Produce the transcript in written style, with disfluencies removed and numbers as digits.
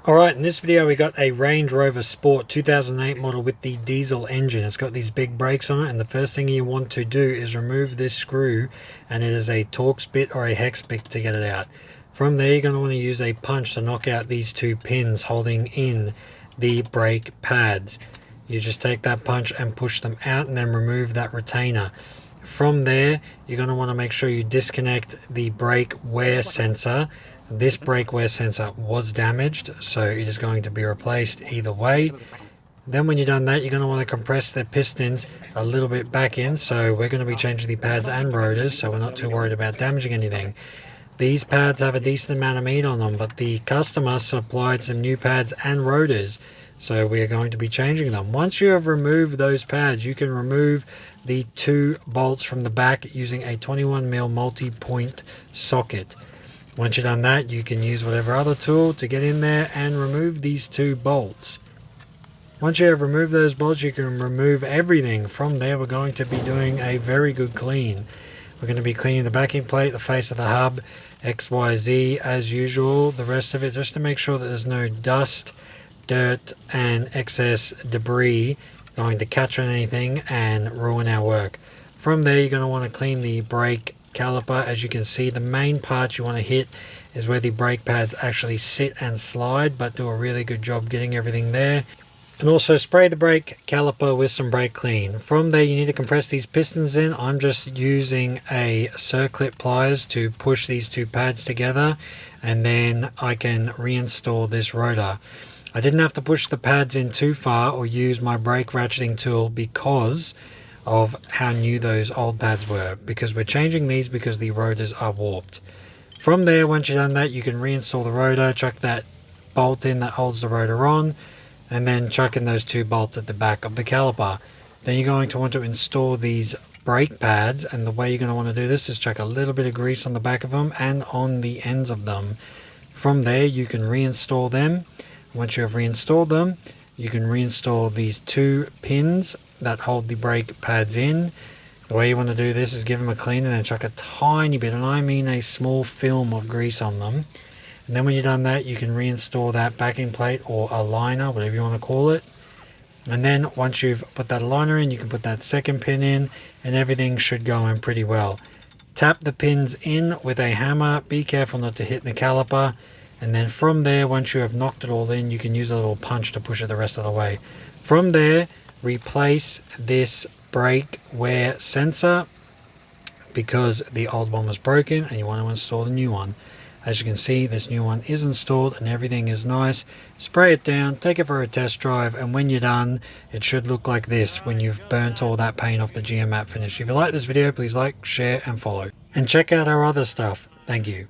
Alright, in this video we got a Range Rover Sport 2008 model with the diesel engine. It's got these big brakes on it, and the first thing you want to do is remove this screw, and it is a Torx bit or a hex bit to get it out. From there you're going to want to use a punch to knock out these two pins holding in the brake pads. You just take that punch and push them out and then remove that retainer. From there you're going to want to make sure you disconnect the brake wear sensor. This brake wear sensor was damaged, so it is going to be replaced either way. Then when you've done that, you're going to want to compress the pistons a little bit back in, so we're going to be changing the pads and rotors, so we're not too worried about damaging anything. These pads have a decent amount of meat on them, but the customer supplied some new pads and rotors, so we are going to be changing them. Once you have removed those pads, you can remove the two bolts from the back using a 21mm multi-point socket. Once you've done that, you can use whatever other tool to get in there and remove these two bolts. Once you have removed those bolts, you can remove everything. From there, we're going to be doing a very good clean. We're going to be cleaning the backing plate, the face of the hub, XYZ as usual, the rest of it, just to make sure that there's no dust, dirt and excess debris going to catch on anything and ruin our work. From there, you're going to want to clean the brake caliper. As you can see, the main part you want to hit is where the brake pads actually sit and slide, but do a really good job getting everything there. And also spray the brake caliper with some brake clean. From there, you need to compress these pistons in. I'm just using a circlip pliers to push these two pads together, and then I can reinstall this rotor. I didn't have to push the pads in too far or use my brake ratcheting tool because of how new those old pads were, because we're changing these because the rotors are warped. From there, once you've done that, you can reinstall the rotor, chuck that bolt in that holds the rotor on, and then chuck in those two bolts at the back of the caliper. Then you're going to want to install these brake pads, and the way you're going to want to do this is chuck a little bit of grease on the back of them and on the ends of them. From there, you can reinstall them. Once you have reinstalled them, you can reinstall these two pins that hold the brake pads in. The way you want to do this is give them a clean and then chuck a tiny bit, and I mean a small film of grease on them. And then when you've done that, you can reinstall that backing plate or a liner, whatever you want to call it. And then once you've put that liner in, you can put that second pin in, and everything should go in pretty well. Tap the pins in with a hammer. Be careful not to hit the caliper. And then from there, once you have knocked it all in, you can use a little punch to push it the rest of the way. From there, replace this brake wear sensor because the old one was broken and you want to install the new one. As you can see, this new one is installed and everything is nice. Spray it down, take it for a test drive, and when you're done, it should look like this when you've burnt all that paint off the GM matte finish. If you like this video, please like, share and follow. And check out our other stuff. Thank you.